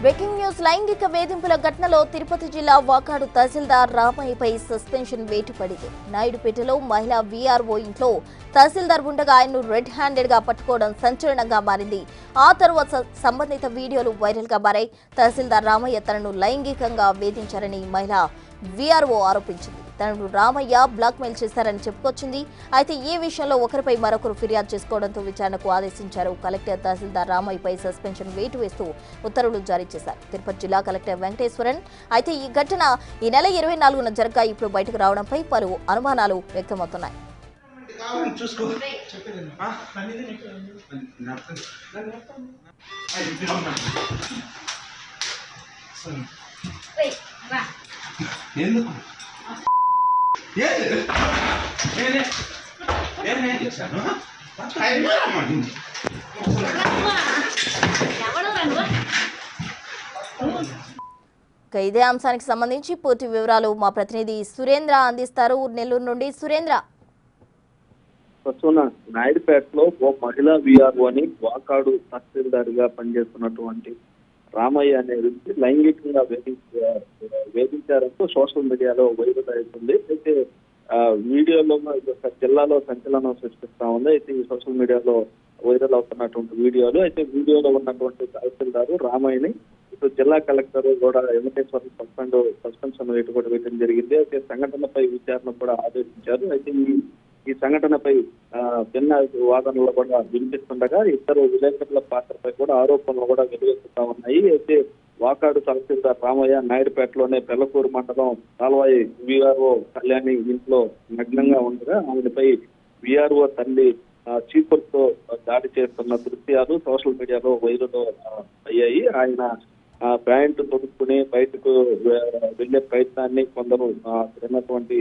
Breaking news లైంగిక వేధింపుల ఘటనలో తిరుపతి జిల్లా వాకాడు తహసీల్దార్ రామయ్యపై సస్పెన్షన్ వేటు పడింది. నాయుడుపేటలో మహిళా వీఆర్ఓ ఇంట్లో తహసీల్దార్ ఉండగా ఆయన్ను రెడ్ హ్యాండెడ్ గా పట్టుకోవడం సంచలనంగా మారింది. ఆ తర్వాత సంబంధిత వీడియోలు వైరల్ గా మారాయి. తహసీల్దార్ రామయ్య తనను లైంగికంగా వేధించారని మహిళా వీఆర్ఓ ఆరోపించింది. తనను రామయ్య బ్లాక్మెయిల్ చేశారని చెప్పుకొచ్చింది. అయితే ఈ విషయంలో ఒకరిపై మరొకరు ఫిర్యాదు చేసుకోవడంతో విచారణకు ఆదేశించారు. కలెక్టర్ తహసీల్దార్ రామయ్యపై సస్పెన్షన్ వేటు వేస్తూ ఉత్తర్వులు జారీ చేశారు తిరుపతి జిల్లా కలెక్టర్ వెంకటేశ్వరన్. అయితే ఈ ఘటన ఈ నెల 24న జరగ్గా ఇప్పుడు బయటకు రావడంపై పలు అనుమానాలు వ్యక్తమవుతున్నాయి. ఇదే అంశానికి సంబంధించి పూర్తి వివరాలు మా ప్రతినిధి సురేంద్ర అందిస్తారు. నెల్లూరు నుండి సురేంద్ర. నాయుడుపేటలో ఓ మహిళా వీఆర్ఓని వాకాడు తహసీల్దార్ గా పనిచేస్తున్నటువంటి రామయ్య అనే వ్యక్తి లైంగికంగా వేధించారంటూ సోషల్ మీడియాలో వైరల్ అవుతుంది. అయితే వీడియోలో జిల్లాలో సంచలనం సృష్టిస్తా ఉంది. అయితే ఈ సోషల్ మీడియాలో వైరల్ అవుతున్నటువంటి వీడియోలు అయితే వీడియోలో ఉన్నటువంటి తహసీల్దారు రామయ్యని ఇప్పుడు జిల్లా కలెక్టర్ కూడా వెంకటేశ్వరం సస్పెన్షన్ వేటు కూడా వేయడం జరిగింది. అయితే సంఘటనపై విచారణ కూడా ఆదేశించారు. అయితే ఈ సంఘటనపై భిన్న వాదనలు కూడా వినిపిస్తుండగా ఇద్దరు విలేకరుల పాత్రపై కూడా ఆరోపణలు కూడా వెలువెత్తుతా ఉన్నాయి. అయితే వాకాడు తహసీల్దార్ రామయ్య నాయుడుపేటలోనే పెళ్లకూరు మండలం కాల్వాయి వీఆర్ఓ కళ్యాణి ఇంట్లో నగ్నంగా ఉండగా ఆమెపై వీఆర్ఓ తల్లి చీపురుతో దాడి చేస్తున్న దృశ్యాలు సోషల్ మీడియాలో వైరల్ అయ్యాయి. ఆయన ప్యాంటు తొడుక్కుని బయటకు వెళ్లే ప్రయత్నాన్ని కొందరు తిన్నటువంటి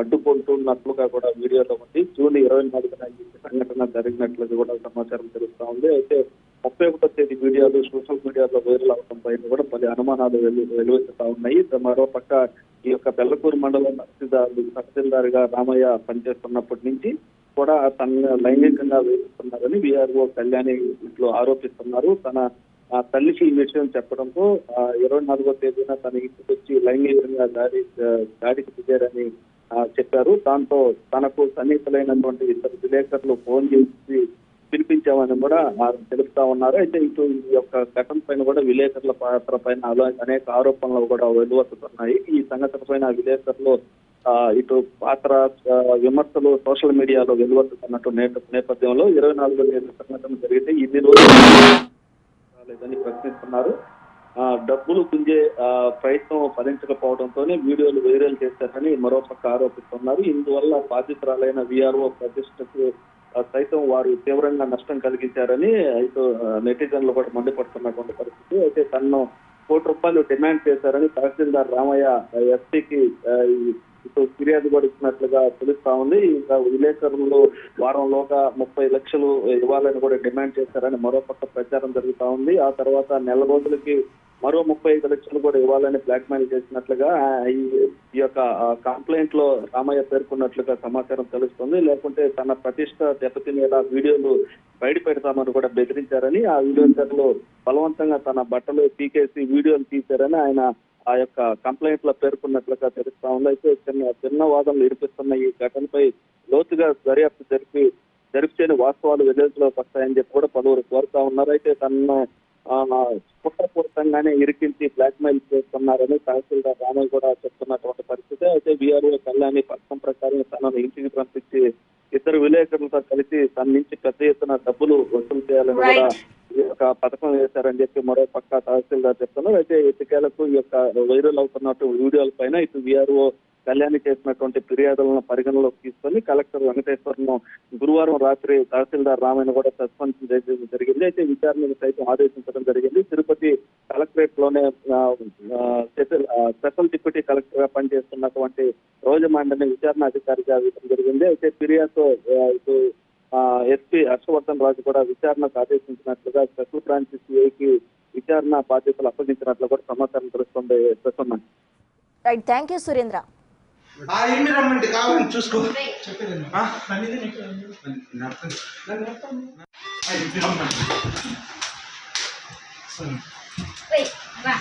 అడ్డుకుంటున్నట్లుగా కూడా వీడియోలో ఉంది. జూన్ 24న ఈ సంఘటన జరిగినట్లుగా కూడా సమాచారం తెలుస్తా ఉంది. అయితే 31వ తేదీ వీడియోలు సోషల్ మీడియాలో వైరల్ అవడం పైన కూడా పలు అనుమానాలు వెలువెత్తుతా ఉన్నాయి. మరో పక్క ఈ యొక్క పెళ్లకూరు మండలం తహసీల్దార్ గా రామయ్య పనిచేస్తున్నప్పటి నుంచి కూడా తన లైంగికంగా వేధిస్తున్నారని వీఆర్ఓ కళ్యాణి ఇంట్లో ఆరోపిస్తున్నారు. తన తల్లికి ఈ విషయం చెప్పడంతో 24వ తేదీన తన ఇంటికి వచ్చి లైంగికంగా దాడికి దిగారని చెప్పారు. దాంతో తనకు సన్నిహితులైనటువంటి ఇద్దరు విలేకరులు ఫోన్ చేసి పిలిపించామని కూడా తెలుపుతా ఉన్నారు. అయితే ఇటు ఈ యొక్క ఘటన పైన కూడా విలేకరుల పాత్ర పైన అనేక ఆరోపణలు కూడా వెలువడుతున్నాయి. ఈ సంఘటన పైన విలేకరులు ఇటు పాత్ర విమర్శలు సోషల్ మీడియాలో వెలువడుతున్నట్టు నేపథ్యంలో 24వ తేదీ సంఘటన జరిగితే ఇన్ని రోజులు లేదని ప్రశ్నిస్తున్నారు. డబ్బులు గుంజే ప్రయత్నం ఫలించకపోవడంతోనే వీడియోలు వైరల్ చేశారని మరోపక్క ఆరోపిస్తున్నారు. ఇందువల్ల బాధితురాలైన వీఆర్ఓ ప్రతిష్టకు సైతం వారు తీవ్రంగా నష్టం కలిగించారని అయితే నెటిజన్లు కూడా మండిపడుతున్నటువంటి పరిస్థితి. అయితే తనను ₹1,00,00,000 డిమాండ్ చేశారని తహసీల్దార్ రామయ్య ఎస్పీకి ఇటు ఫిర్యాదు కూడా ఇచ్చినట్లుగా తెలుస్తా ఉంది. ఇంకా విలేకరులు వారంలోగా 30 లక్షలు ఇవ్వాలని కూడా డిమాండ్ చేశారని మరోపక్క ప్రచారం జరుగుతా ఉంది. ఆ తర్వాత నెల రోజులకి మరో 35 లక్షలు కూడా ఇవ్వాలని బ్లాక్ మెయిల్ చేసినట్లుగా ఈ యొక్క కంప్లైంట్ లో రామయ్య పేర్కొన్నట్లుగా సమాచారం తెలుస్తుంది. లేకుంటే తన ప్రతిష్ట దెబ్బతినేలా వీడియోలు బయట పెడతామని కూడా బెదిరించారని ఆ వీడియోలు బలవంతంగా తన బట్టలు పీకేసి వీడియోలు తీశారని ఆయన ఆ యొక్క కంప్లైంట్ లో పేర్కొన్నట్లుగా తెలుస్తా ఉంది. అయితే చిన్న వాదనలు వినిపిస్తున్న ఈ ఘటనపై లోతుగా దర్యాప్తు జరిపితేనే వాస్తవాలు వెలుగులోకి వస్తాయని చెప్పి కూడా పలువురు కోరుతా ఉన్నారు. అయితే తనను కుట్రపూరితంగానే ఇరికించి బ్లాక్ మెయిల్ చేస్తున్నారని తహసీల్దార్ రామయ్య కూడా చెప్తున్నటువంటి పరిస్థితి. అయితే వీఆర్ఓ కళ్యాణి పథకం ప్రకారం తనను ఇంటికి పంపించి ఇద్దరు విలేకరులతో కలిసి తన నుంచి పెద్ద ఎత్తున డబ్బులు వసూలు చేయాలని కూడా ఈ యొక్క పథకం వేశారని చెప్పి మరో పక్క తహసీల్దార్ చెప్తున్నారు. అయితే ఎన్నికలకు ఈ యొక్క వైరల్ అవుతున్నట్టు వీడియోల పైన ఇటు వీఆర్ఓ కళ్యాణి చేసినటువంటి ఫిర్యాదులను పరిగణలోకి తీసుకొని కలెక్టర్ వెంకటేశ్వరను గురువారం రాత్రి తహసీల్దార్ రామయ్యను కూడా సస్పెన్షన్ చేయడం జరిగింది. అయితే విచారణకు సైతం ఆదేశించడం జరిగింది. తిరుపతి కలెక్టరేట్ లోనే స్పెషల్ డిప్యూటీ కలెక్టర్ గా పనిచేస్తున్నటువంటి రోజమాండని విచారణ అధికారిగా ఇవ్వడం జరిగింది. అయితే ఫిర్యాదుతో ఇటు ఎస్పీ హర్షవర్ధన్ రాజు కూడా విచారణకు ఆదేశించినట్లుగా స్పెషల్ బ్రాంచ్ సిఐకి విచారణ బాధ్యతలు అప్పగించినట్లు కూడా సమాచారం తెలుస్తుంది. Right, thank you Surendra. రమ్మంటే కావాలని చూసుకో చెప్పేది రా